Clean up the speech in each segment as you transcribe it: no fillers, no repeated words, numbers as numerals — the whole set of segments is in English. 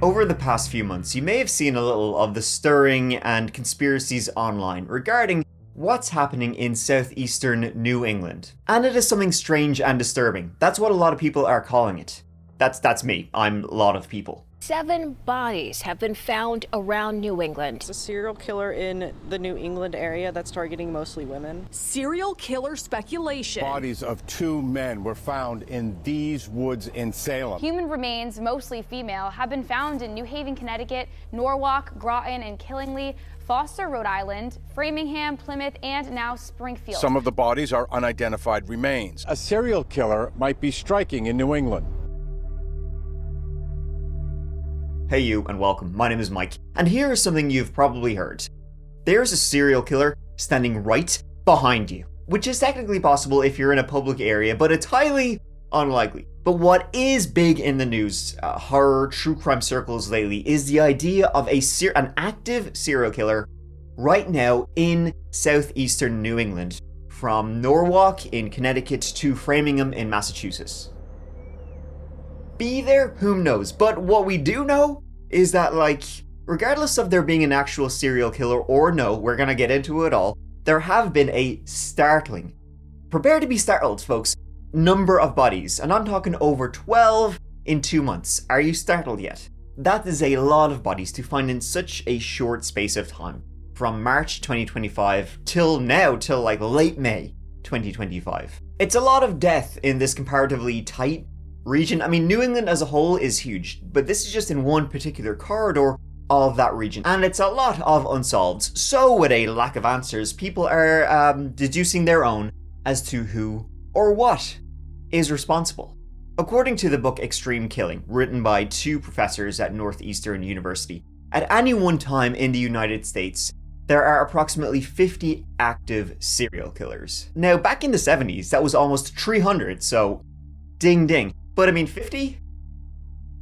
Over the past few months, you may have seen a little of the stirring and conspiracies online regarding what's happening in southeastern New England. And it is something strange and disturbing. That's what a lot of people are calling it. That's me. I'm a lot of people. 7 bodies have been found around New England. It's a serial killer in the New England area that's targeting mostly women. Serial killer speculation. Bodies of 2 men were found in these woods in Salem. Human remains, mostly female, have been found in New Haven, Connecticut, Norwalk, Groton, and Killingly, Foster, Rhode Island, Framingham, Plymouth, and now Springfield. Some of the bodies are unidentified remains. A serial killer might be striking in New England. Hey you, and welcome. My name is Mike, and here is something you've probably heard. There's a serial killer standing right behind you, which is technically possible if you're in a public area, but it's highly unlikely. But what is big in the news, horror, true crime circles lately, is the idea of an active serial killer right now in southeastern New England, from Norwalk in Connecticut to Framingham in Massachusetts. Be there? Who knows? But what we do know is that, regardless of there being an actual serial killer or no, we're gonna get into it all, there have been a startling, prepare to be startled folks, number of bodies, and I'm talking over 12 in 2 months. Are you startled yet? That is a lot of bodies to find in such a short space of time, from March 2025 till now, till late May 2025. It's a lot of death in this comparatively tight region. I mean, New England as a whole is huge, but this is just in one particular corridor of that region, and it's a lot of unsolved. So with a lack of answers, people are deducing their own as to who or what is responsible. According to the book Extreme Killing, written by 2 professors at Northeastern University, at any one time in the United States, there are approximately 50 active serial killers. Now, back in the 70s, that was almost 300, so ding ding. But I mean, 50?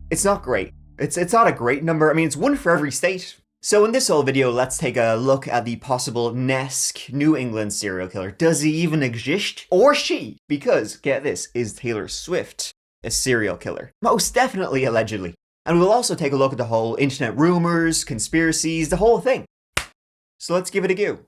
It's not great. It's not a great number. I mean, it's 1 for every state. So in this whole video, let's take a look at the possible Nesk New England serial killer. Does he even exist? Or she? Because, get this, is Taylor Swift a serial killer? Most definitely, allegedly. And we'll also take a look at the whole internet rumors, conspiracies, the whole thing. So let's give it a go.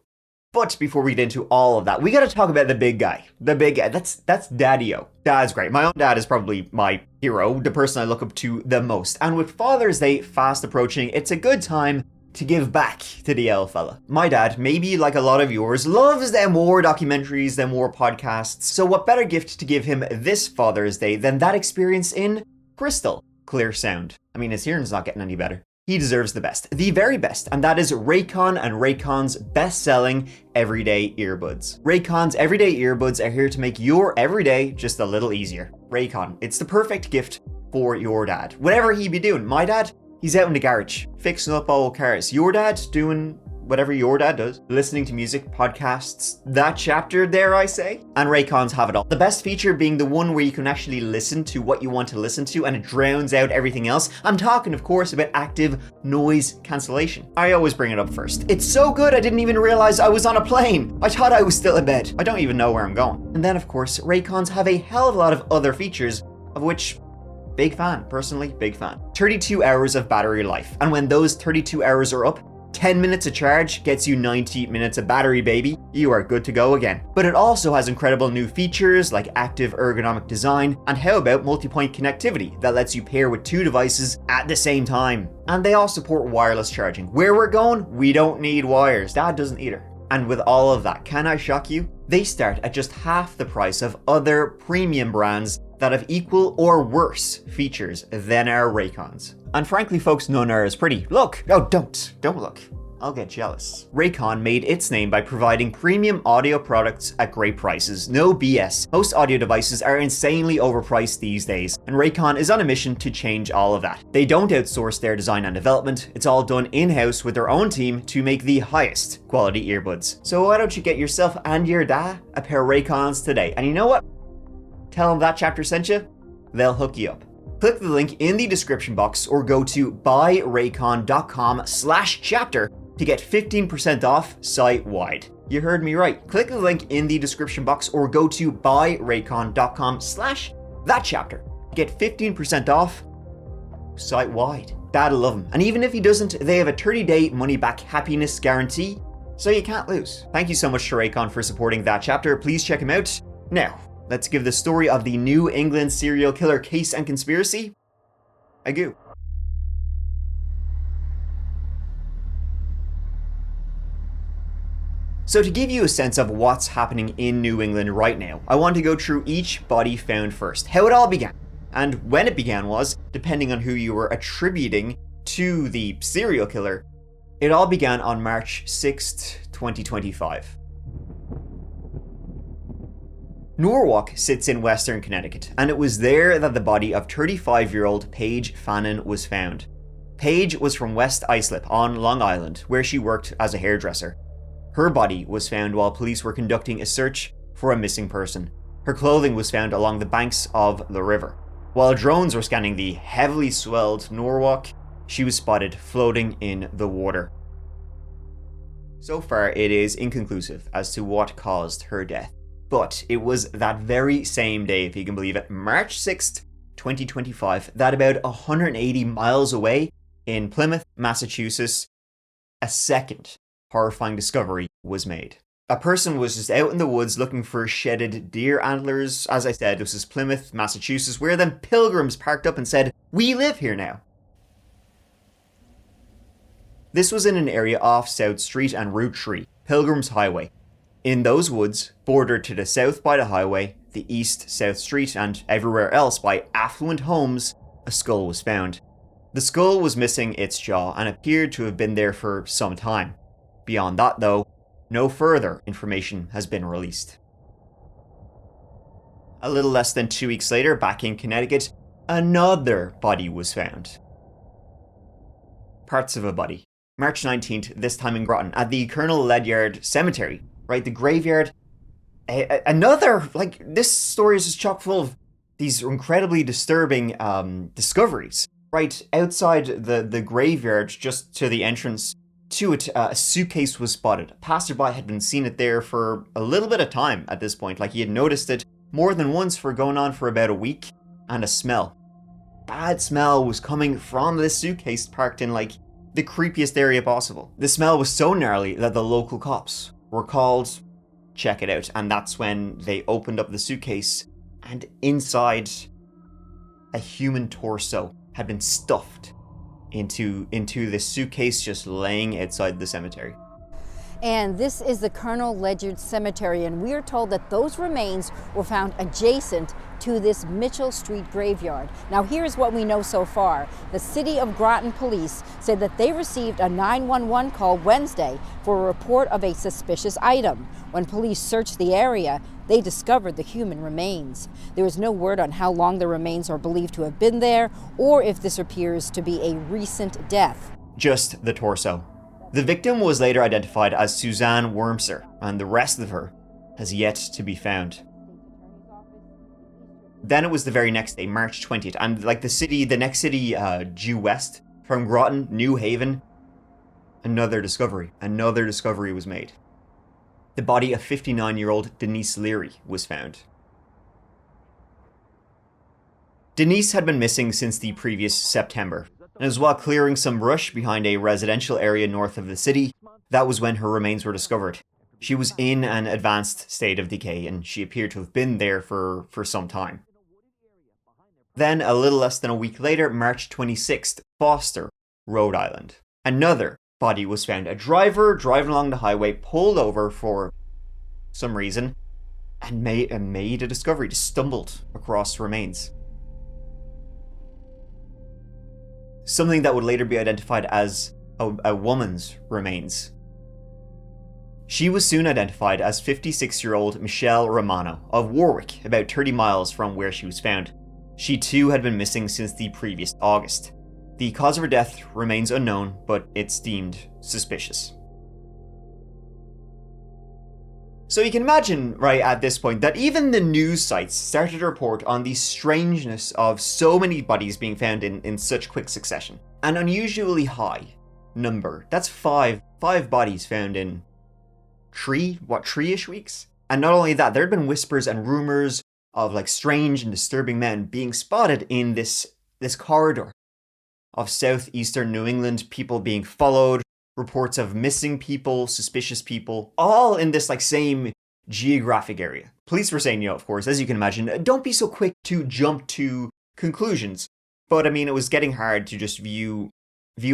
But before we get into all of that, we gotta talk about the big guy. The big guy, that's Daddy-O. Dad's great. My own dad is probably my hero, the person I look up to the most. And with Father's Day fast approaching, it's a good time to give back to the L fella. My dad, maybe like a lot of yours, loves them war documentaries, them war podcasts. So what better gift to give him this Father's Day than that experience in crystal clear sound? I mean, his hearing's not getting any better. He deserves the best, the very best, and that is Raycon and Raycon's best-selling everyday earbuds. Raycon's everyday earbuds are here to make your everyday just a little easier. Raycon, it's the perfect gift for your dad. Whatever he be doing. My dad, he's out in the garage, fixing up old cars. Your dad doing whatever your dad does, listening to music, podcasts, that chapter, dare I say. And Raycons have it all. The best feature being the one where you can actually listen to what you want to listen to and it drowns out everything else. I'm talking, of course, about active noise cancellation. I always bring it up first. It's so good I didn't even realize I was on a plane. I thought I was still in bed. I don't even know where I'm going. And then, of course, Raycons have a hell of a lot of other features, of which big fan, personally, big fan. 32 hours of battery life. And when those 32 hours are up, 10 minutes of charge gets you 90 minutes of battery, baby. You are good to go again. But it also has incredible new features like active ergonomic design, and how about multi-point connectivity that lets you pair with 2 devices at the same time. And they all support wireless charging. Where we're going, we don't need wires. Dad doesn't either. And with all of that, can I shock you? They start at just half the price of other premium brands that have equal or worse features than our Raycons. And frankly, folks, none are as pretty. Look! Oh, don't look. I'll get jealous. Raycon made its name by providing premium audio products at great prices. No BS. Most audio devices are insanely overpriced these days, and Raycon is on a mission to change all of that. They don't outsource their design and development. It's all done in-house with their own team to make the highest quality earbuds. So why don't you get yourself and your dad a pair of Raycons today? And you know what? Tell them that chapter sent you. They'll hook you up. Click the link in the description box or go to buyraycon.com/chapter to get 15% off site-wide. You heard me right. Click the link in the description box or go to buyraycon.com/thatchapter to get 15% off site-wide. Dad'll love him. And even if he doesn't, they have a 30-day money-back happiness guarantee, so you can't lose. Thank you so much to Raycon for supporting that chapter. Please check him out. Now, let's give the story of the New England serial killer case and conspiracy a go. So to give you a sense of what's happening in New England right now, I want to go through each body found first, how it all began. And when it began was, depending on who you were attributing to the serial killer, it all began on March 6th, 2025. Norwalk sits in western Connecticut, and it was there that the body of 35-year-old Paige Fannon was found. Paige was from West Islip on Long Island, where she worked as a hairdresser. Her body was found while police were conducting a search for a missing person. Her clothing was found along the banks of the river. While drones were scanning the heavily swelled Norwalk, she was spotted floating in the water. So far, it is inconclusive as to what caused her death. But it was that very same day, if you can believe it, March 6th, 2025, that about 180 miles away in Plymouth, Massachusetts, a second horrifying discovery was made. A person was just out in the woods looking for shedded deer antlers. As I said, this is Plymouth, Massachusetts, where then pilgrims parked up and said, "We live here now." This was in an area off South Street and Route 3, Pilgrim's Highway. In those woods, bordered to the south by the highway, the east South Street, and everywhere else by affluent homes, a skull was found. The skull was missing its jaw and appeared to have been there for some time. Beyond that, though, no further information has been released. A little less than 2 weeks later, back in Connecticut, another body was found. Parts of a body. March 19th, this time in Groton, at the Colonel Ledyard Cemetery, right? The graveyard. Another, this story is just chock full of these incredibly disturbing discoveries. Right outside the graveyard, just to the entrance to it, a suitcase was spotted. A passerby had been seen it there for a little bit of time at this point. He had noticed it more than once for going on for about a week. And a smell. Bad smell was coming from this suitcase parked in the creepiest area possible. The smell was so gnarly that the local cops were called, check it out. And that's when they opened up the suitcase, and inside, a human torso had been stuffed into this suitcase just laying outside the cemetery. And this is the Colonel Ledyard Cemetery, and we are told that those remains were found adjacent to this Mitchell Street graveyard. Now here's what we know so far. The City of Groton Police said that they received a 911 call Wednesday for a report of a suspicious item. When police searched the area, they discovered the human remains. There is no word on how long the remains are believed to have been there, or if this appears to be a recent death. Just the torso. The victim was later identified as Suzanne Wormser, and the rest of her has yet to be found. Then it was the very next day, March 20th, and the next city due west from Groton, New Haven, another discovery was made. The body of 59-year-old Denise Leary was found. Denise had been missing since the previous September, and as while clearing some brush behind a residential area north of the city, that was when her remains were discovered. She was in an advanced state of decay, and she appeared to have been there for some time. Then, a little less than a week later, March 26th, Foster, Rhode Island. Another body was found. A driver driving along the highway pulled over for some reason and made a discovery, just stumbled across remains. Something that would later be identified as a woman's remains. She was soon identified as 56-year-old Michelle Romano of Warwick, about 30 miles from where she was found. She too had been missing since the previous August. The cause of her death remains unknown, but it's deemed suspicious. So you can imagine, right at this point, that even the news sites started to report on the strangeness of so many bodies being found in such quick succession. An unusually high number. That's five bodies found in three-ish weeks? And not only that, there had been whispers and rumors of strange and disturbing men being spotted in this corridor. of southeastern New England, people being followed, reports of missing people, suspicious people, all in this like same geographic area. Police were saying, of course, as you can imagine, don't be so quick to jump to conclusions. But I mean, it was getting hard to just view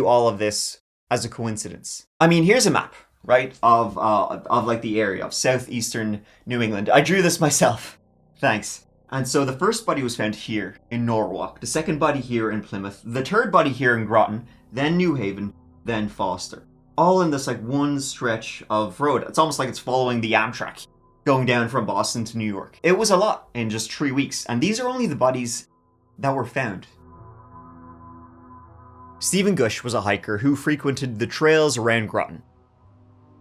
all of this as a coincidence. I mean, here's a map, right, of like the area of southeastern New England. I drew this myself. Thanks. And so the first body was found here in Norwalk, the second body here in Plymouth, the third body here in Groton, then New Haven, then Foster. All in this like one stretch of road. It's almost like it's following the Amtrak, going down from Boston to New York. It was a lot in just 3 weeks, and these are only the bodies that were found. Stephen Gush was a hiker who frequented the trails around Groton.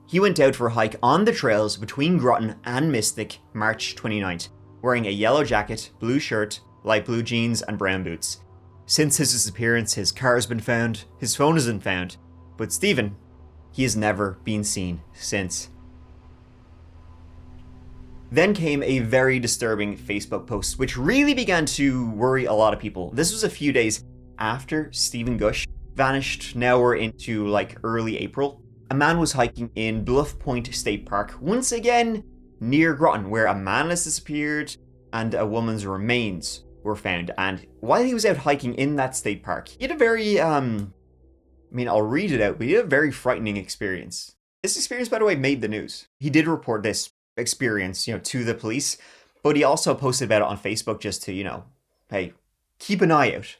He went out for a hike on the trails between Groton and Mystic March 29th, wearing a yellow jacket, blue shirt, light blue jeans, and brown boots. Since his disappearance, his car has been found, his phone has been found, but Stephen, he has never been seen since. Then came a very disturbing Facebook post, which really began to worry a lot of people. This was a few days after Stephen Gush vanished. Now we're into like early April. A man was hiking in Bluff Point State Park, once again near Groton, where a man has disappeared and a woman's remains were found. And while he was out hiking in that state park, he had a very, I'll read it out, but he had a very frightening experience. This experience, by the way, made the news. He did report this experience, to the police, but he also posted about it on Facebook just to, hey, keep an eye out.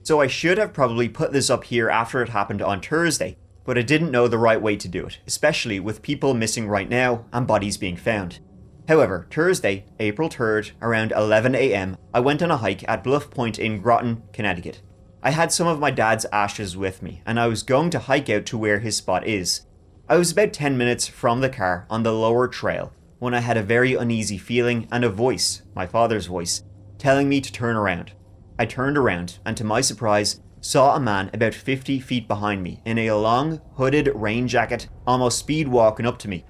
So I should have probably put this up here after it happened on Thursday, but I didn't know the right way to do it, especially with people missing right now and bodies being found. However, Thursday, April 3rd, around 11 a.m, I went on a hike at Bluff Point in Groton, Connecticut. I had some of my dad's ashes with me, and I was going to hike out to where his spot is. I was about 10 minutes from the car on the lower trail when I had a very uneasy feeling and a voice, my father's voice, telling me to turn around. I turned around and to my surprise saw a man about 50 feet behind me in a long hooded rain jacket, almost speed walking up to me.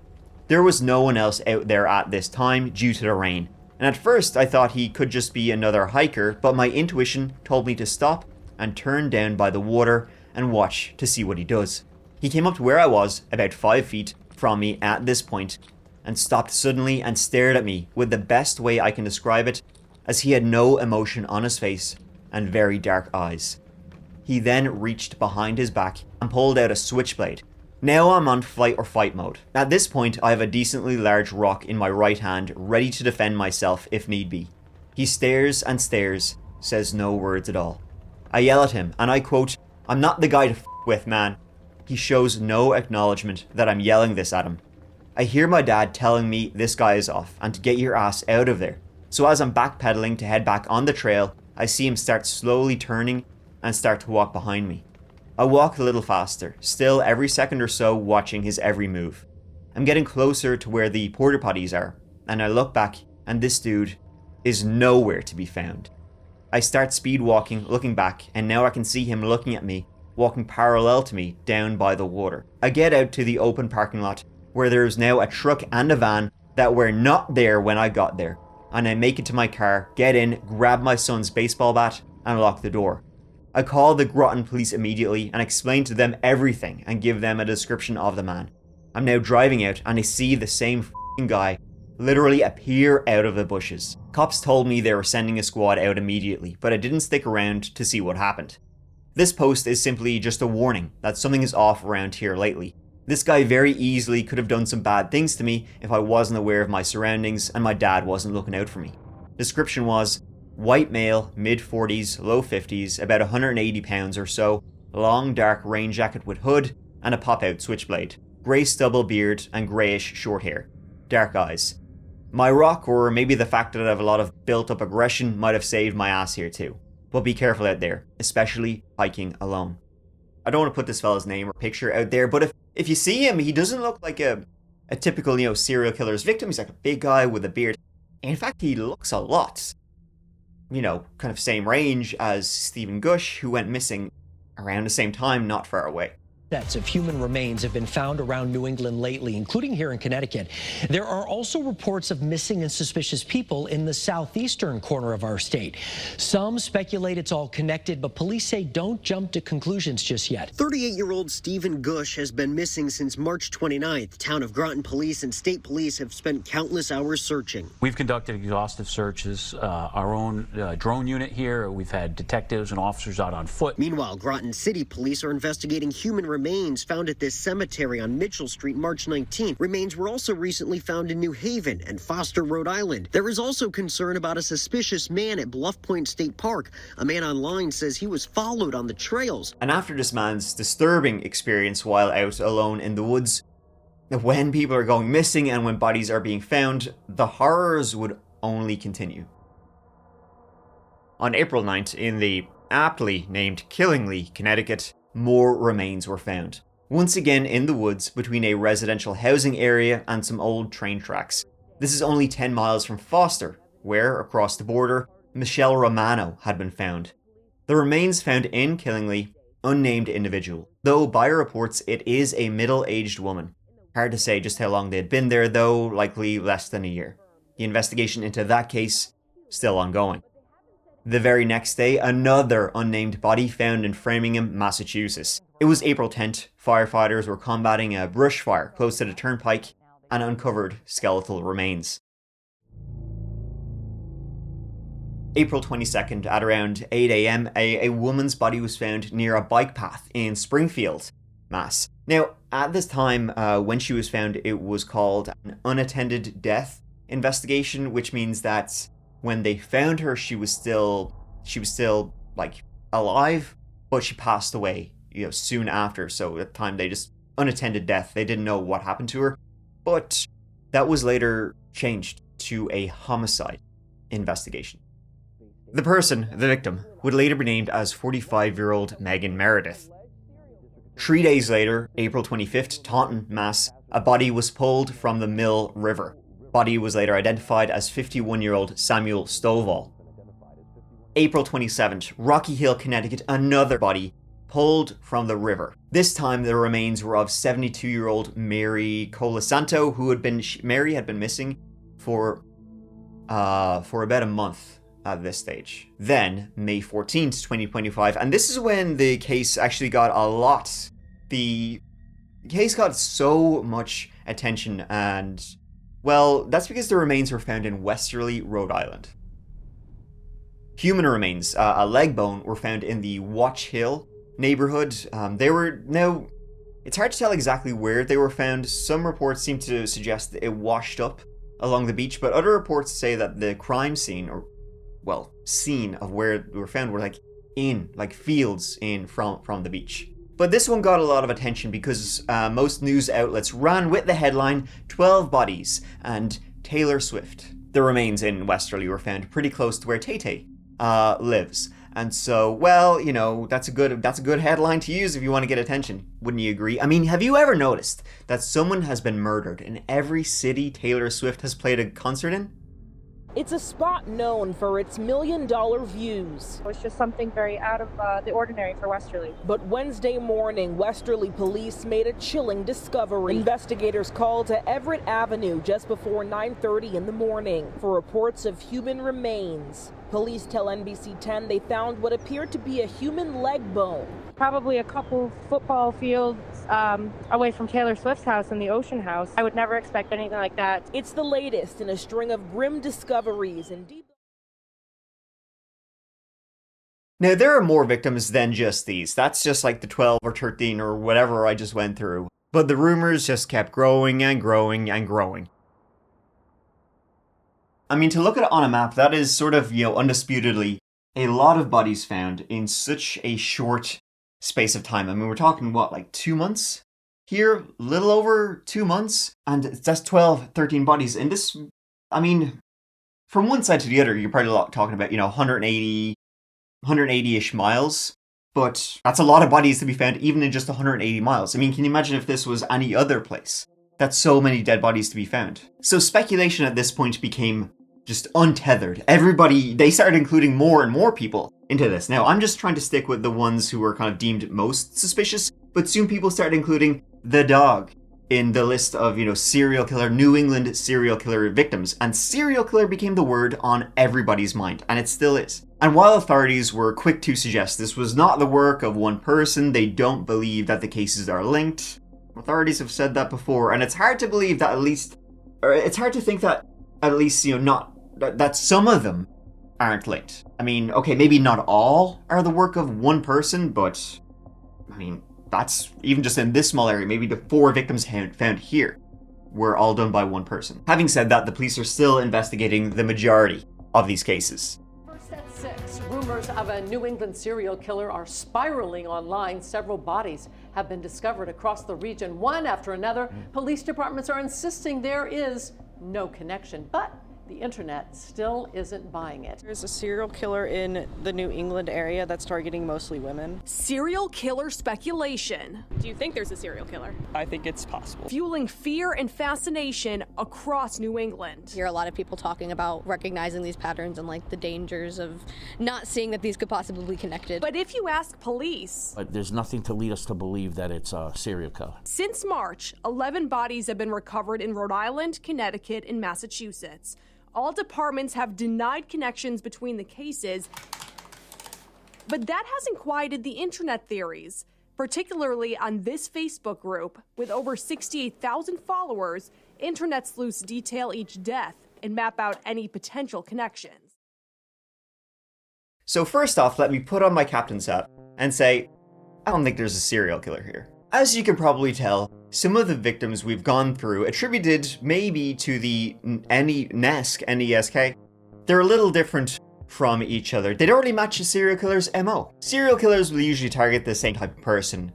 There was no one else out there at this time due to the rain, and at first I thought he could just be another hiker, but my intuition told me to stop and turn down by the water and watch to see what he does. He came up to where I was, about 5 feet from me at this point, and stopped suddenly and stared at me with the best way I can describe it, as he had no emotion on his face and very dark eyes. He then reached behind his back and pulled out a switchblade. Now I'm on flight or fight mode. At this point, I have a decently large rock in my right hand, ready to defend myself if need be. He stares and stares, says no words at all. I yell at him, and I quote, "I'm not the guy to f*** with, man." He shows no acknowledgement that I'm yelling this at him. I hear my dad telling me this guy is off, and to get your ass out of there. So as I'm backpedaling to head back on the trail, I see him start slowly turning and start to walk behind me. I walk a little faster, still every second or so watching his every move. I'm getting closer to where the porta potties are, and I look back, and this dude is nowhere to be found. I start speed walking, looking back, and now I can see him looking at me, walking parallel to me down by the water. I get out to the open parking lot, where there is now a truck and a van that were not there when I got there, and I make it to my car, get in, grab my son's baseball bat, and lock the door. I call the Groton police immediately and explain to them everything and give them a description of the man. I'm now driving out and I see the same f***ing guy literally appear out of the bushes. Cops told me they were sending a squad out immediately, but I didn't stick around to see what happened. This post is simply just a warning that something is off around here lately. This guy very easily could have done some bad things to me if I wasn't aware of my surroundings and my dad wasn't looking out for me. Description was, white male, mid-40s, low 50s, about 180 pounds or so, long dark rain jacket with hood and a pop-out switchblade, grey stubble beard and greyish short hair, dark eyes. My rock, or maybe the fact that I have a lot of built-up aggression, might have saved my ass here too. But be careful out there, especially hiking alone. I don't want to put this fella's name or picture out there, but if you see him, he doesn't look like a typical, serial killer's victim. He's like a big guy with a beard. In fact, he looks a lot, kind of same range as Stephen Gush, who went missing around the same time, not far away. Sets of human remains have been found around New England lately, including here in Connecticut. There are also reports of missing and suspicious people in the southeastern corner of our state. Some speculate it's all connected, but police say don't jump to conclusions just yet. 38-year-old Stephen Gush has been missing since March 29th. Town of Groton police and state police have spent countless hours searching. We've conducted exhaustive searches, our own drone unit here. We've had detectives and officers out on foot. Meanwhile, Groton City Police are investigating human remains found at this cemetery on Mitchell Street March 19th. Remains were also recently found in New Haven and Foster, Rhode Island. There is also concern about a suspicious man at Bluff Point State Park. A man online says he was followed on the trails. And after this man's disturbing experience while out alone in the woods, when people are going missing and when bodies are being found, the horrors would only continue. On April 9th, in the aptly named Killingley, Connecticut, more remains were found. Once again in the woods between a residential housing area and some old train tracks. This is only 10 miles from Foster, where, across the border, Michelle Romano had been found. The remains found in Killingley, unnamed individual. Though by reports it is a middle-aged woman. Hard to say just how long they had been there though, likely less than a year. The investigation into that case still ongoing. The very next day, another unnamed body found in Framingham, Massachusetts. It was April 10th. Firefighters were combating a brush fire close to the turnpike and uncovered skeletal remains. April 22nd, at around 8 a.m, a woman's body was found near a bike path in Springfield, Mass. Now, at this time, when she was found, it was called an unattended death investigation, which means that when they found her, she was still like alive, but she passed away, soon after. So at the time, they just unattended death. They didn't know what happened to her, but that was later changed to a homicide investigation. The person, the victim, would later be named as 45-year-old Megan Meredith. 3 days later, April 25th, Taunton, Mass, a body was pulled from the Mill River. Body was later identified as 51-year-old Samuel Stovall. April 27th, Rocky Hill, Connecticut, another body pulled from the river. This time the remains were of 72-year-old Mary Colasanto, Mary had been missing for about a month at this stage. Then, May 14th, 2025, and this is when the case actually got the case got so much attention, and well, that's because the remains were found in Westerly, Rhode Island. Human remains, a leg bone, were found in the Watch Hill neighborhood. It's hard to tell exactly where they were found. Some reports seem to suggest that it washed up along the beach, but other reports say that the crime scene, scene of where they were found, were fields from the beach. But this one got a lot of attention because most news outlets ran with the headline, 12 bodies and Taylor Swift. The remains in Westerly were found pretty close to where Tay-Tay lives. And so, that's a good headline to use if you want to get attention. Wouldn't you agree? I mean, have you ever noticed that someone has been murdered in every city Taylor Swift has played a concert in? It's a spot known for its million-dollar views. It was just something very out of the ordinary for Westerly. But Wednesday morning, Westerly police made a chilling discovery. Investigators called to Everett Avenue just before 9:30 in the morning for reports of human remains. Police tell NBC 10 they found what appeared to be a human leg bone. Probably a couple football fields away from Taylor Swift's house and the Ocean House. I would never expect anything like that. It's the latest in a string of grim discoveries and deep... Now, there are more victims than just these. That's just like the 12 or 13 or whatever I just went through. But the rumors just kept growing and growing and growing. I mean, to look at it on a map, that is sort of, undisputedly a lot of bodies found in such a short space of time. I mean, we're talking, 2 months? Here, little over 2 months? And that's 12, 13 bodies. And this, I mean, from one side to the other, you're probably talking about, 180-ish miles. But that's a lot of bodies to be found even in just 180 miles. I mean, can you imagine if this was any other place? That's so many dead bodies to be found. So speculation at this point became just untethered. They started including more and more people into this. Now, I'm just trying to stick with the ones who were kind of deemed most suspicious, But soon people started including the dog in the list of, serial killer, New England serial killer victims. And serial killer became the word on everybody's mind, and it still is. And while authorities were quick to suggest this was not the work of one person, they don't believe that the cases are linked. Authorities have said that before, and it's hard to believe that it's hard to think that at least, that some of them aren't linked. I mean, okay, maybe not all are the work of one person, but, that's even just in this small area. Maybe the 4 victims found here were all done by one person. Having said that, the police are still investigating the majority of these cases. First at 6, rumors of a New England serial killer are spiraling online. Several bodies have been discovered across the region, one after another. Police departments are insisting there is no connection, but the internet still isn't buying it. There's a serial killer in the New England area that's targeting mostly women. Serial killer speculation. Do you think there's a serial killer? I think it's possible. Fueling fear and fascination across New England. I hear a lot of people talking about recognizing these patterns and the dangers of not seeing that these could possibly be connected. But if you ask police, there's nothing to lead us to believe that it's a serial killer. Since March, 11 bodies have been recovered in Rhode Island, Connecticut, and Massachusetts. All departments have denied connections between the cases, but that hasn't quieted the internet theories, particularly on this Facebook group. With over 68,000 followers, internet sleuths detail each death and map out any potential connections. So first off, let me put on my captain's hat and say, I don't think there's a serial killer here. As you can probably tell, some of the victims we've gone through, attributed maybe to the NESK, they're a little different from each other. They don't really match a serial killer's MO. Serial killers will usually target the same type of person.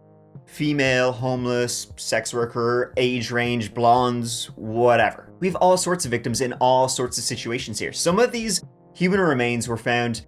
Female, homeless, sex worker, age range, blondes, whatever. We have all sorts of victims in all sorts of situations here. Some of these human remains were found,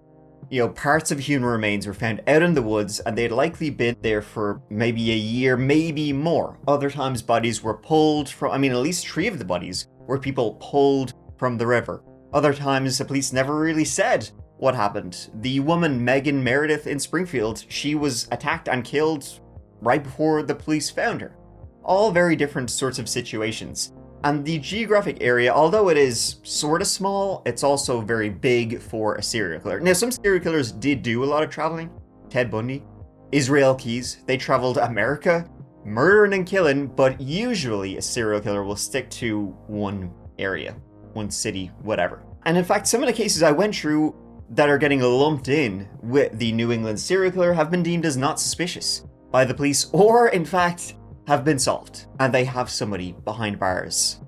parts of human remains were found out in the woods, and they'd likely been there for maybe a year, maybe more. Other times bodies were pulled from, at least 3 of the bodies were people pulled from the river. Other times the police never really said what happened. The woman Megan Meredith in Springfield, she was attacked and killed right before the police found her. All very different sorts of situations. And the geographic area, although it is sort of small, it's also very big for a serial killer. Now, some serial killers did do a lot of traveling. Ted Bundy, Israel Keys, they traveled America, murdering and killing, but usually a serial killer will stick to one area, one city, whatever. And in fact, some of the cases I went through that are getting lumped in with the New England serial killer have been deemed as not suspicious by the police, or in fact, have been solved, and they have somebody behind bars.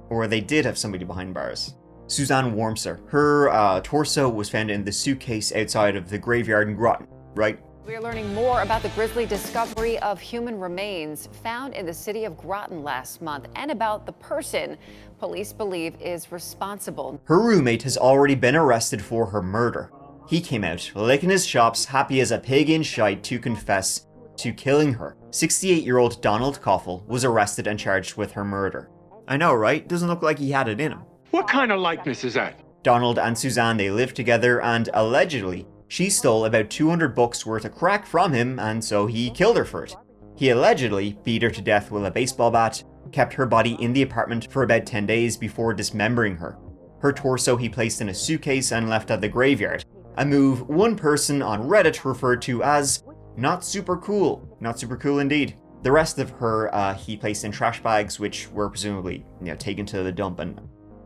Or they did have somebody behind bars. Suzanne Wormser. Her torso was found in the suitcase outside of the graveyard in Groton, right? We're learning more about the grisly discovery of human remains found in the city of Groton last month, and about the person police believe is responsible. Her roommate has already been arrested for her murder. He came out, licking his chops, happy as a pig in shite to confess to killing her. 68-year-old Donald Koffel was arrested and charged with her murder. I know, right? Doesn't look like he had it in him. What kind of likeness is that? Donald and Suzanne, they lived together, and allegedly, she stole about 200 bucks worth of crack from him, and so he killed her for it. He allegedly beat her to death with a baseball bat, kept her body in the apartment for about 10 days before dismembering her. Her torso he placed in a suitcase and left at the graveyard, a move one person on Reddit referred to as not super cool. Not super cool indeed. The rest of her he placed in trash bags, which were presumably taken to the dump and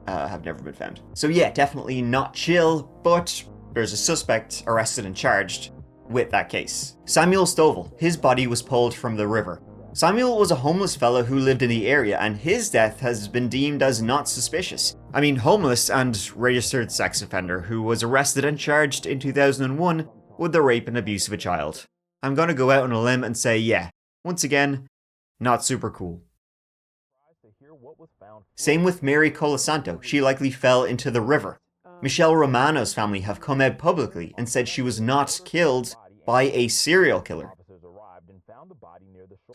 have never been found. So yeah, definitely not chill, but there's a suspect arrested and charged with that case. Samuel Stovall, his body was pulled from the river. Samuel was a homeless fellow who lived in the area, and his death has been deemed as not suspicious. Homeless and registered sex offender who was arrested and charged in 2001 with the rape and abuse of a child. I'm gonna go out on a limb and say, yeah, once again, not super cool. Same with Mary Colasanto. She likely fell into the river. Michelle Romano's family have come out publicly and said she was not killed by a serial killer.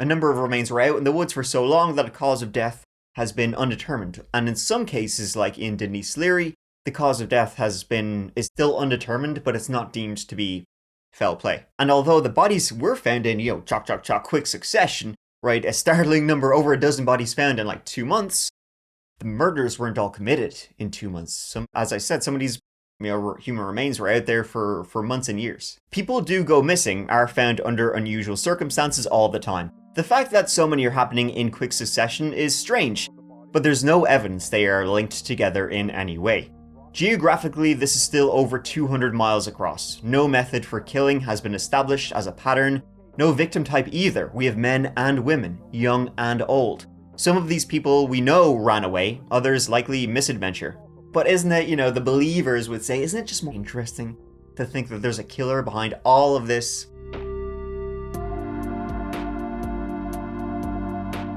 A number of remains were out in the woods for so long that the cause of death has been undetermined, and in some cases, like in Denise Leary, the cause of death is still undetermined, but it's not deemed to be Foul play. And although the bodies were found in, chalk, quick succession, right, a startling number, over a dozen bodies found in like 2 months, the murders weren't all committed in 2 months. As I said, some of these human remains were out there for months and years. People do go missing, are found under unusual circumstances all the time. The fact that so many are happening in quick succession is strange, but there's no evidence they are linked together in any way. Geographically, this is still over 200 miles across. No method for killing has been established as a pattern. No victim type either. We have men and women, young and old. Some of these people we know ran away, others likely misadventure. But isn't it, the believers would say, isn't it just more interesting to think that there's a killer behind all of this?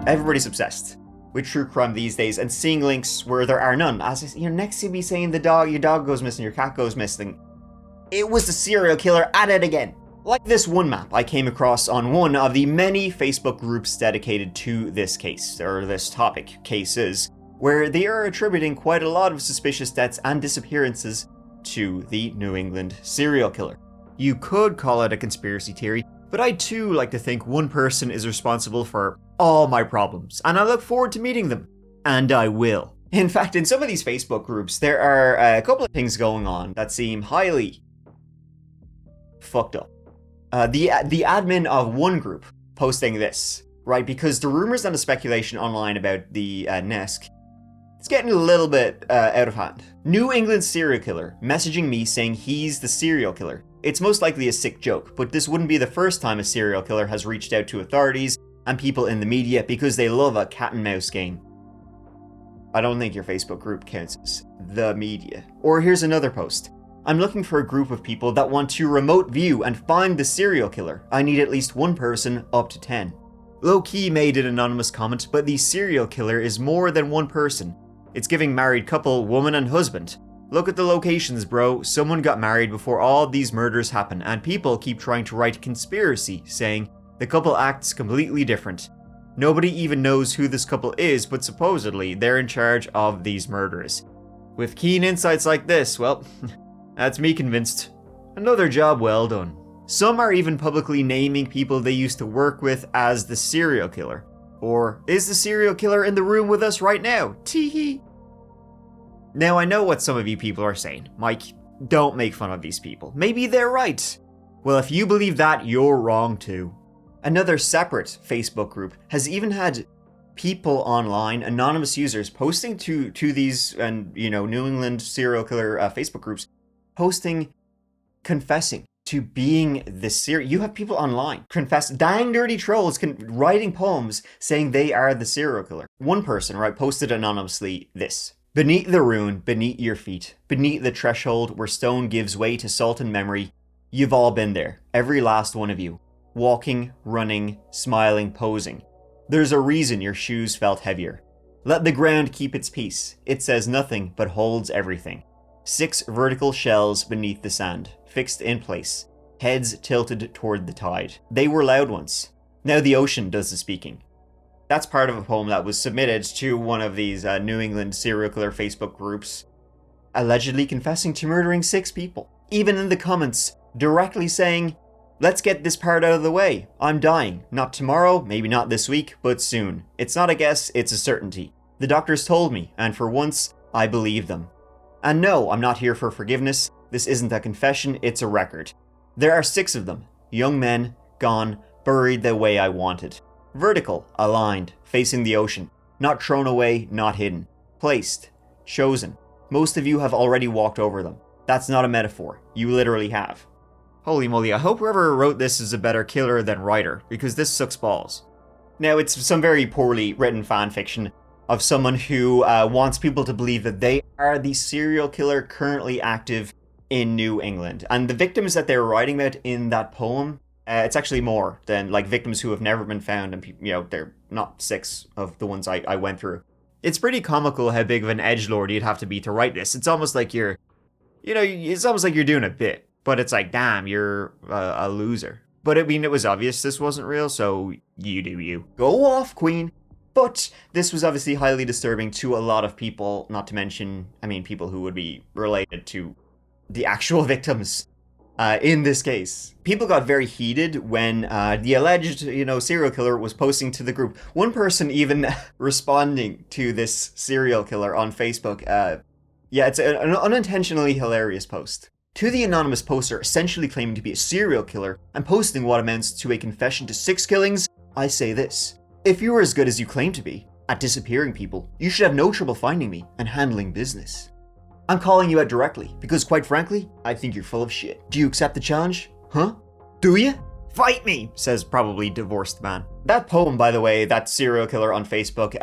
Everybody's obsessed with true crime these days and seeing links where there are none. As next to me saying your dog goes missing, your cat goes missing. It was the serial killer at it again. Like this one map I came across on one of the many Facebook groups dedicated to this case, or this topic, cases, where they are attributing quite a lot of suspicious deaths and disappearances to the New England serial killer. You could call it a conspiracy theory, but I too like to think one person is responsible for all my problems, and I look forward to meeting them. And I will. In fact, in some of these Facebook groups, there are a couple of things going on that seem highly fucked up. The admin of one group posting this, right? Because the rumors and the speculation online about the Nesk, it's getting a little bit out of hand. New England serial killer messaging me saying he's the serial killer. It's most likely a sick joke, but this wouldn't be the first time a serial killer has reached out to authorities and people in the media because they love a cat and mouse game. I don't think your Facebook group counts as the media. Or here's another post. I'm looking for a group of people that want to remote view and find the serial killer. I need at least one person, up to 10. Low-key made an anonymous comment, but the serial killer is more than one person. It's giving married couple, woman and husband. Look at the locations, bro. Someone got married before all these murders happen, and people keep trying to write conspiracy, saying the couple acts completely different. Nobody even knows who this couple is, but supposedly they're in charge of these murders. With keen insights like this, well, that's me convinced. Another job well done. Some are even publicly naming people they used to work with as the serial killer. Or, is the serial killer in the room with us right now? Teehee. Now I know what some of you people are saying. Mike, don't make fun of these people. Maybe they're right. Well, if you believe that, you're wrong too. Another separate Facebook group has even had people online, anonymous users, posting to these New England serial killer Facebook groups, posting, confessing to being the serial. You have people online confess, dang dirty trolls, writing poems saying they are the serial killer. One person, right, posted anonymously this. Beneath the ruin, beneath your feet, beneath the threshold where stone gives way to salt and memory, you've all been there, every last one of you. Walking, running, smiling, posing. There's a reason your shoes felt heavier. Let the ground keep its peace. It says nothing, but holds everything. 6 vertical shells beneath the sand, fixed in place, heads tilted toward the tide. They were loud once. Now the ocean does the speaking. That's part of a poem that was submitted to one of these New England serial killer Facebook groups, allegedly confessing to murdering 6 people. Even in the comments, directly saying, let's get this part out of the way. I'm dying. Not tomorrow, maybe not this week, but soon. It's not a guess, it's a certainty. The doctors told me, and for once, I believe them. And no, I'm not here for forgiveness. This isn't a confession, it's a record. There are 6 of them. Young men, gone, buried the way I wanted. Vertical, aligned, facing the ocean. Not thrown away, not hidden. Placed, chosen. Most of you have already walked over them. That's not a metaphor. You literally have. Holy moly, I hope whoever wrote this is a better killer than writer, because this sucks balls. Now, it's some very poorly written fan fiction of someone who wants people to believe that they are the serial killer currently active in New England. And the victims that they were writing about in that poem, it's actually more than like victims who have never been found, and they're not 6 of the ones I went through. It's pretty comical how big of an edgelord you'd have to be to write this. It's almost like it's almost like you're doing a bit. But it's like, damn, you're a loser. But I mean, it was obvious this wasn't real, so you do you. Go off, queen. But this was obviously highly disturbing to a lot of people, not to mention, people who would be related to the actual victims. in this case. People got very heated when the alleged, serial killer was posting to the group. One person even responding to this serial killer on Facebook. It's an unintentionally hilarious post. To the anonymous poster essentially claiming to be a serial killer and posting what amounts to a confession to 6 killings, I say this. If you were as good as you claim to be at disappearing people, you should have no trouble finding me and handling business. I'm calling you out directly because, quite frankly, I think you're full of shit. Do you accept the challenge? Huh? Do you? Fight me, says probably divorced man. That poem, by the way, that serial killer on Facebook,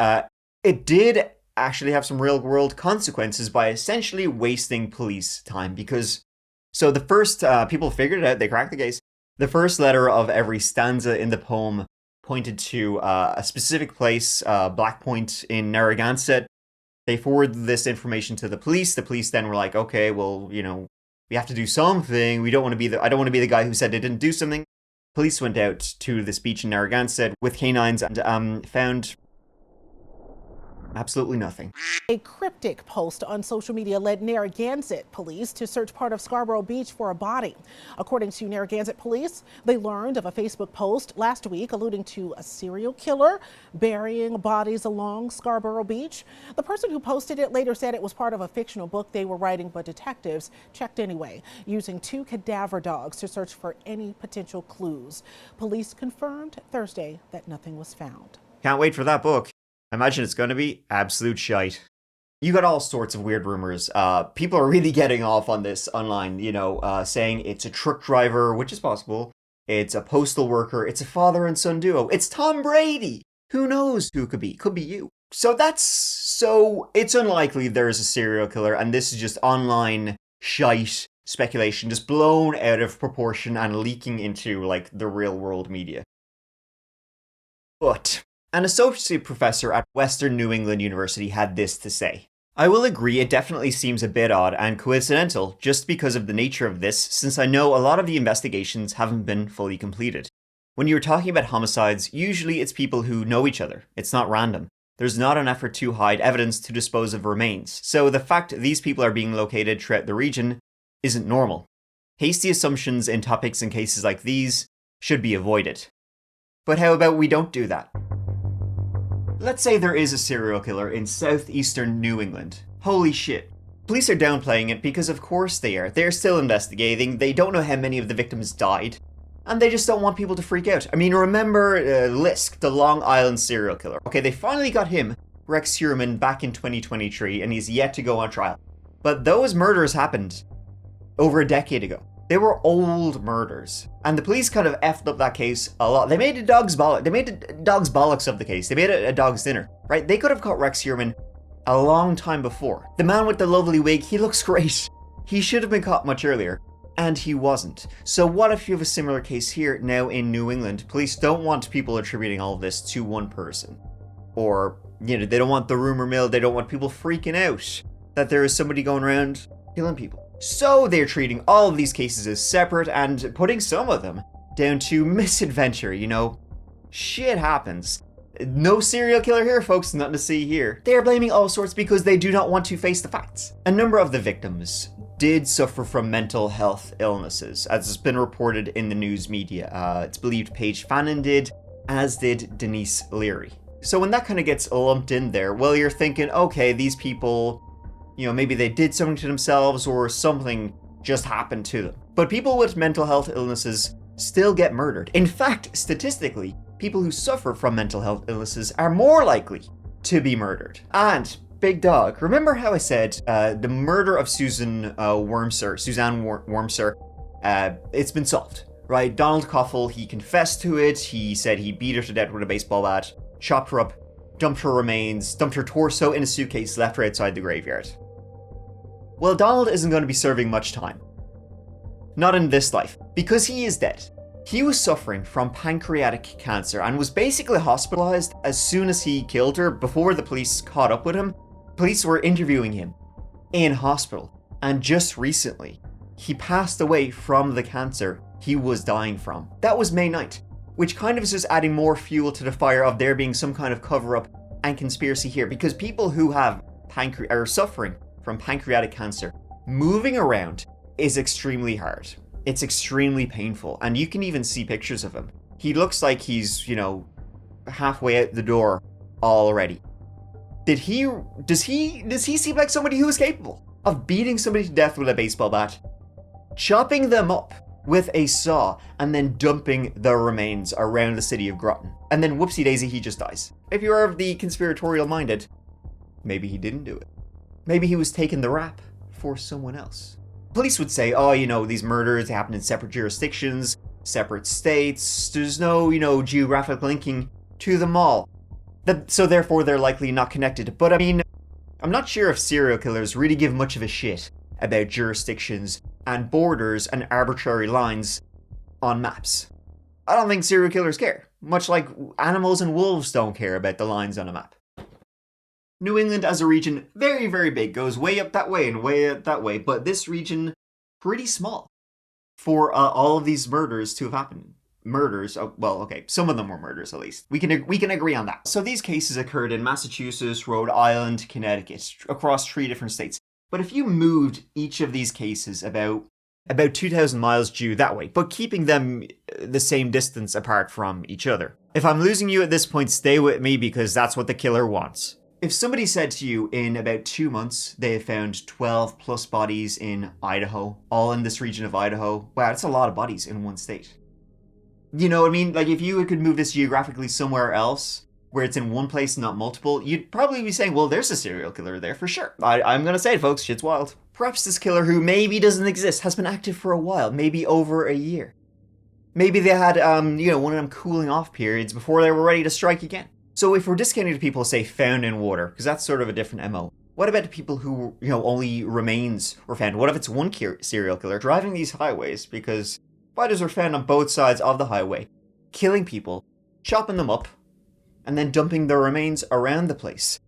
it did actually have some real world consequences by essentially wasting police time because... So the first, people figured it out, they cracked the case. The first letter of every stanza in the poem pointed to a specific place, Black Point in Narragansett. They forwarded this information to the police. The police then were like, okay, well, we have to do something. I don't want to be the guy who said they didn't do something. Police went out to this beach in Narragansett with canines and found absolutely nothing. A cryptic post on social media led Narragansett police to search part of Scarborough Beach for a body. According to Narragansett police, they learned of a Facebook post last week alluding to a serial killer burying bodies along Scarborough Beach. The person who posted it later said it was part of a fictional book they were writing, but detectives checked anyway, using 2 cadaver dogs to search for any potential clues. Police confirmed Thursday that nothing was found. Can't wait for that book. I imagine it's going to be absolute shite. You got all sorts of weird rumors. People are really getting off on this online, saying it's a truck driver, which is possible. It's a postal worker. It's a father and son duo. It's Tom Brady. Who knows who it could be? Could be you. So it's unlikely there's a serial killer, and this is just online shite speculation, just blown out of proportion and leaking into, the real world media. But an associate professor at Western New England University had this to say. I will agree it definitely seems a bit odd and coincidental just because of the nature of this, since I know a lot of the investigations haven't been fully completed. When you're talking about homicides, usually it's people who know each other. It's not random. There's not an effort to hide evidence to dispose of remains, so the fact these people are being located throughout the region isn't normal. Hasty assumptions in topics and cases like these should be avoided. But how about we don't do that? Let's say there is a serial killer in southeastern New England. Holy shit. Police are downplaying it because of course they are. They're still investigating, they don't know how many of the victims died, and they just don't want people to freak out. I mean, remember Lisk, the Long Island serial killer. Okay, they finally got him, Rex Heuermann, back in 2023, and he's yet to go on trial. But those murders happened over a decade ago. They were old murders, and the police kind of effed up that case a lot. They made a dog's bollocks of the case. They made it a dog's dinner, right? They could have caught Rex Heuermann a long time before. The man with the lovely wig, he looks great. He should have been caught much earlier, and he wasn't. So what if you have a similar case here now in New England? Police don't want people attributing all of this to one person. Or, they don't want the rumor mill, they don't want people freaking out that there is somebody going around killing people. So they're treating all of these cases as separate and putting some of them down to misadventure, Shit happens. No serial killer here, folks, nothing to see here. They are blaming all sorts because they do not want to face the facts. A number of the victims did suffer from mental health illnesses, as has been reported in the news media. It's believed Paige Fannon did, as did Denise Leary. So when that kind of gets lumped in there, well, you're thinking, okay, these people, maybe they did something to themselves or something just happened to them. But people with mental health illnesses still get murdered. In fact, statistically, people who suffer from mental health illnesses are more likely to be murdered. And, big dog, remember how I said the murder of Suzanne Wormser, it's been solved, right? Donald Koffel, he confessed to it. He said he beat her to death with a baseball bat, chopped her up, dumped her remains, dumped her torso in a suitcase, left her outside the graveyard. Well, Donald isn't going to be serving much time. Not in this life, because he is dead. He was suffering from pancreatic cancer and was basically hospitalized as soon as he killed her. Before the police caught up with him, police were interviewing him in hospital. And just recently, he passed away from the cancer he was dying from. That was May 9th, which kind of is just adding more fuel to the fire of there being some kind of cover-up and conspiracy here, because people who have are suffering from pancreatic cancer, moving around is extremely hard. It's extremely painful, and you can even see pictures of him. He looks like he's, halfway out the door already. Does he seem like somebody who is capable of beating somebody to death with a baseball bat, chopping them up with a saw, and then dumping the remains around the city of Groton? And then whoopsie daisy, he just dies. If you are of the conspiratorial minded, maybe he didn't do it. Maybe he was taking the rap for someone else. Police would say, these murders happen in separate jurisdictions, separate states, there's no, geographic linking to them all. So therefore they're likely not connected. But I mean, I'm not sure if serial killers really give much of a shit about jurisdictions and borders and arbitrary lines on maps. I don't think serial killers care, much like animals and wolves don't care about the lines on a map. New England as a region, very, very big, goes way up that way and way up that way, but this region, pretty small for all of these murders to have happened. Murders, some of them were murders at least. We can agree on that. So these cases occurred in Massachusetts, Rhode Island, Connecticut, across 3 different states. But if you moved each of these cases about 2,000 miles due that way, but keeping them the same distance apart from each other. If I'm losing you at this point, stay with me because that's what the killer wants. If somebody said to you in about 2 months they have found 12 plus bodies in Idaho, all in this region of Idaho, wow, that's a lot of bodies in one state. You know what I mean? Like if you could move this geographically somewhere else, where it's in one place, not multiple, you'd probably be saying, well, there's a serial killer there for sure. I'm gonna say it, folks, shit's wild. Perhaps this killer, who maybe doesn't exist, has been active for a while, maybe over a year. Maybe they had, one of them cooling off periods before they were ready to strike again. So if we're discounting the people, say, found in water, because that's sort of a different MO, what about the people who, only remains were found? What if it's one serial killer driving these highways because bodies were found on both sides of the highway, killing people, chopping them up, and then dumping their remains around the place?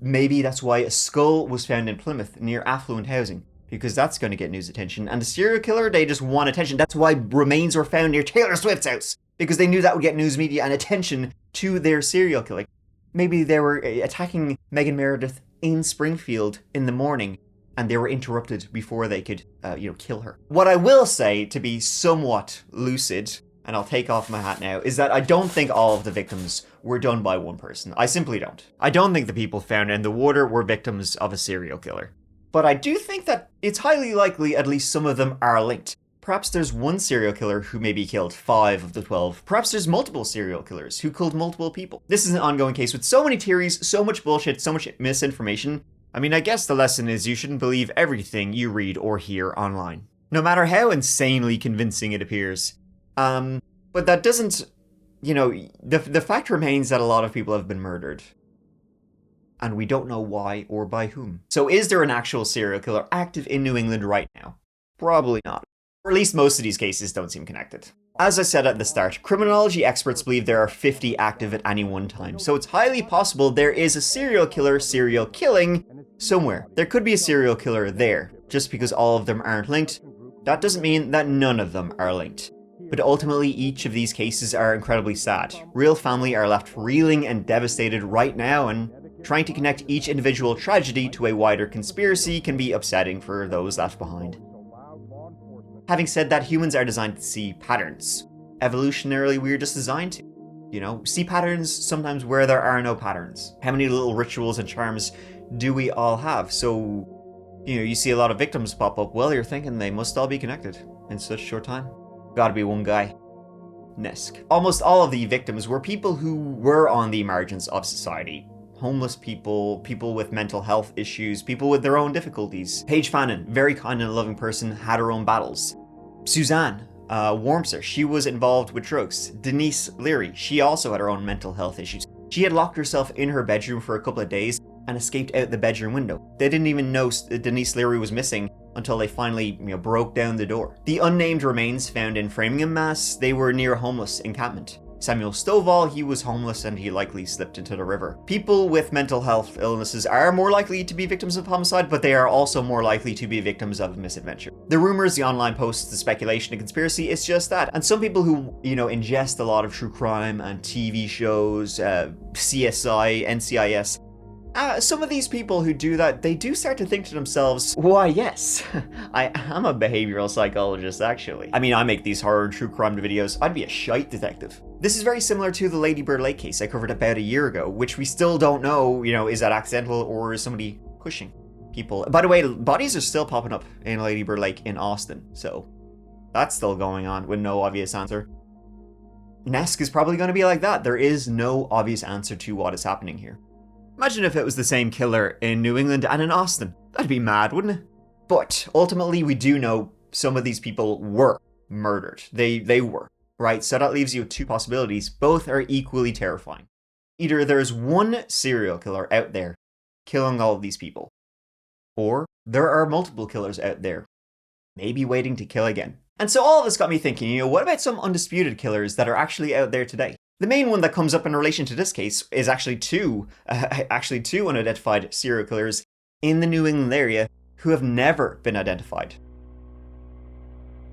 Maybe that's why a skull was found in Plymouth near affluent housing, because that's going to get news attention. And the serial killer, they just want attention. That's why remains were found near Taylor Swift's house, because they knew that would get news media and attention to their serial killer. Maybe they were attacking Megan Meredith in Springfield in the morning, and they were interrupted before they could, kill her. What I will say, to be somewhat lucid, and I'll take off my hat now, is that I don't think all of the victims were done by one person. I simply don't. I don't think the people found in the water were victims of a serial killer. But I do think that it's highly likely at least some of them are linked. Perhaps there's one serial killer who maybe killed 5 of the 12. Perhaps there's multiple serial killers who killed multiple people. This is an ongoing case with so many theories, so much bullshit, so much misinformation. I mean, I guess the lesson is you shouldn't believe everything you read or hear online, no matter how insanely convincing it appears. But that doesn't, the fact remains that a lot of people have been murdered. And we don't know why or by whom. So is there an actual serial killer active in New England right now? Probably not. Or at least most of these cases don't seem connected. As I said at the start, criminology experts believe there are 50 active at any one time. So it's highly possible there is a serial killer serial killing somewhere. There could be a serial killer there. Just because all of them aren't linked, that doesn't mean that none of them are linked. But ultimately, each of these cases are incredibly sad. Real family are left reeling and devastated right now, and trying to connect each individual tragedy to a wider conspiracy can be upsetting for those left behind. Having said that, humans are designed to see patterns. Evolutionarily, we're just designed to, see patterns sometimes where there are no patterns. How many little rituals and charms do we all have? So, you see a lot of victims pop up, well, you're thinking they must all be connected in such a short time. Gotta be one guy. Nesk. Almost all of the victims were people who were on the margins of society. Homeless people, people with mental health issues, people with their own difficulties. Paige Fannon, very kind and loving person, had her own battles. Suzanne Wormser, she was involved with drugs. Denise Leary, she also had her own mental health issues. She had locked herself in her bedroom for a couple of days and escaped out the bedroom window. They didn't even know Denise Leary was missing until they finally, broke down the door. The unnamed remains found in Framingham, Mass, they were near a homeless encampment. Samuel Stovall, he was homeless and he likely slipped into the river. People with mental health illnesses are more likely to be victims of homicide, but they are also more likely to be victims of misadventure. The rumors, the online posts, the speculation, and conspiracy, it's just that. And some people who, ingest a lot of true crime and TV shows, CSI, NCIS, Some of these people who do that, they do start to think to themselves, why yes, I am a behavioral psychologist actually. I mean, I make these horror true crime videos, I'd be a shite detective. This is very similar to the Lady Bird Lake case I covered about a year ago, which we still don't know, is that accidental or is somebody pushing people? By the way, bodies are still popping up in Lady Bird Lake in Austin, so that's still going on with no obvious answer. Nesk is probably going to be like that. There is no obvious answer to what is happening here. Imagine if it was the same killer in New England and in Austin. That'd be mad, wouldn't it? But ultimately, we do know some of these people were murdered. They were, right? So that leaves you with two possibilities. Both are equally terrifying. Either there's one serial killer out there killing all of these people, or there are multiple killers out there, maybe waiting to kill again. And so all of this got me thinking, what about some undisputed killers that are actually out there today? The main one that comes up in relation to this case is actually two unidentified serial killers in the New England area who have never been identified.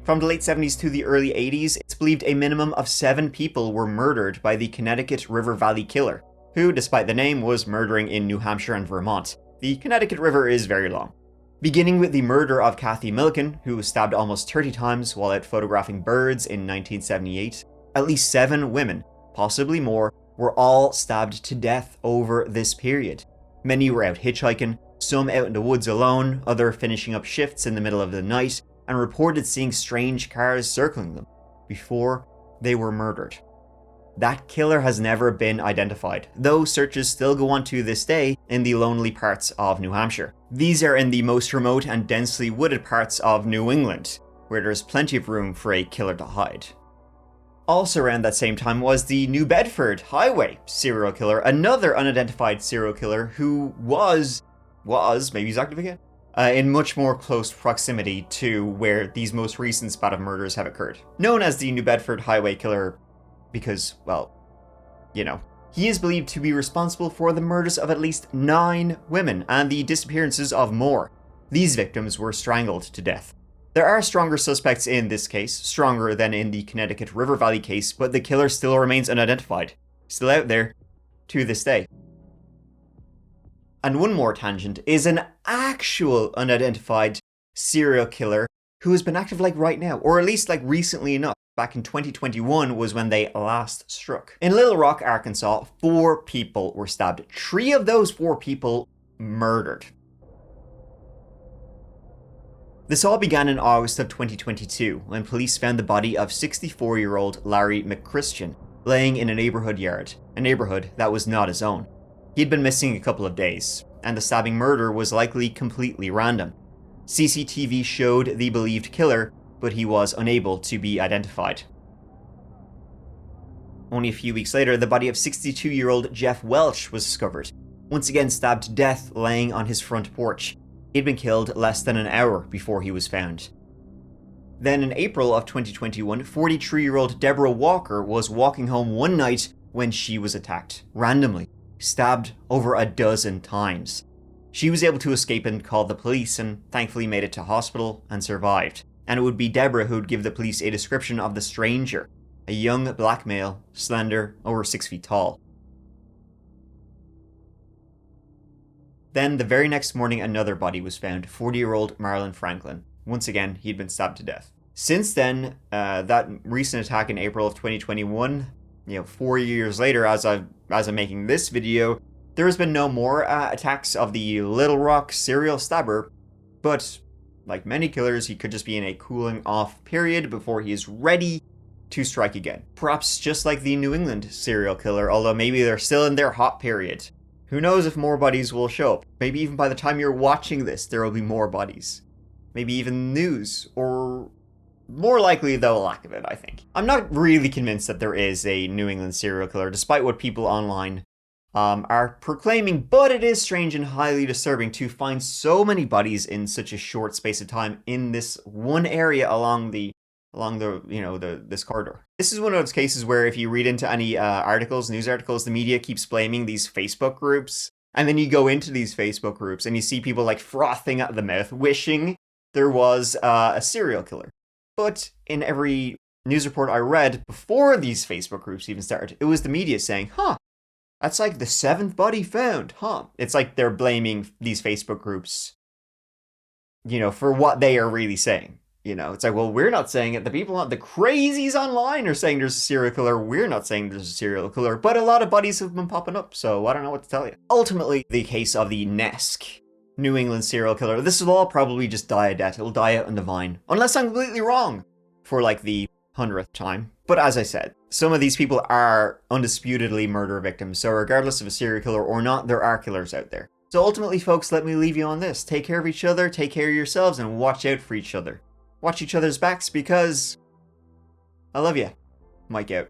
From the late 70s to the early 80s, it's believed a minimum of 7 people were murdered by the Connecticut River Valley Killer, who, despite the name, was murdering in New Hampshire and Vermont. The Connecticut River is very long. Beginning with the murder of Kathy Milliken, who was stabbed almost 30 times while out photographing birds in 1978, at least 7 women, possibly more, were all stabbed to death over this period. Many were out hitchhiking, some out in the woods alone, other finishing up shifts in the middle of the night, and reported seeing strange cars circling them before they were murdered. That killer has never been identified, though searches still go on to this day in the lonely parts of New Hampshire. These are in the most remote and densely wooded parts of New England, where there's plenty of room for a killer to hide. Also around that same time was the New Bedford Highway serial killer, another unidentified serial killer who was, maybe he's active again, in much more close proximity to where these most recent spat of murders have occurred. Known as the New Bedford Highway Killer because, well, he is believed to be responsible for the murders of at least 9 women and the disappearances of more. These victims were strangled to death. There are stronger suspects in this case, stronger than in the Connecticut River Valley case, but the killer still remains unidentified, still out there to this day. And one more tangent is an actual unidentified serial killer who has been active right now, or at least recently enough. Back in 2021 was when they last struck. In Little Rock, Arkansas, 4 people were stabbed. 3 of those 4 people murdered. This all began in August of 2022 when police found the body of 64-year-old Larry McChristian laying in a neighborhood yard, a neighborhood that was not his own. He'd been missing a couple of days, and the stabbing murder was likely completely random. CCTV showed the believed killer, but he was unable to be identified. Only a few weeks later, the body of 62-year-old Jeff Welch was discovered, once again stabbed to death laying on his front porch. He'd been killed less than an hour before he was found. Then in April of 2021, 43-year-old Deborah Walker was walking home one night when she was attacked, randomly, stabbed over a dozen times. She was able to escape and call the police and thankfully made it to hospital and survived. And it would be Deborah who would give the police a description of the stranger, a young black male, slender, over 6 feet tall. Then, the very next morning, another body was found, 40-year-old Marlon Franklin. Once again, he'd been stabbed to death. Since then, that recent attack in April of 2021, 4 years later, as I'm making this video, there has been no more attacks of the Little Rock serial stabber, but like many killers, he could just be in a cooling off period before he is ready to strike again. Perhaps just like the New England serial killer, although maybe they're still in their hot period. Who knows if more bodies will show up? Maybe even by the time you're watching this, there will be more bodies. Maybe even news, or more likely though, a lack of it, I think. I'm not really convinced that there is a New England serial killer, despite what people online are proclaiming, but it is strange and highly disturbing to find so many bodies in such a short space of time in this one area along the this corridor. This is one of those cases where if you read into any news articles, the media keeps blaming these Facebook groups, and then you go into these Facebook groups and you see people frothing at the mouth, wishing there was a serial killer. But in every news report I read before these Facebook groups even started, it was the media saying, That's like the 7th body found, huh? It's like they're blaming these Facebook groups, you know, for what they are really saying. You know, it's like, well, we're not saying it. The people, the crazies online are saying there's a serial killer. We're not saying there's a serial killer, but a lot of bodies have been popping up, so I don't know what to tell you. Ultimately, the case of the Nesk New England serial killer, this will all probably just die a death. It'll die out on the vine. Unless I'm completely wrong for like the 100th time. But as I said, some of these people are undisputedly murder victims, so regardless of a serial killer or not, there are killers out there. So ultimately, folks, let me leave you on this. Take care of each other, take care of yourselves, and watch out for each other. Watch each other's backs because I love you. Mike out.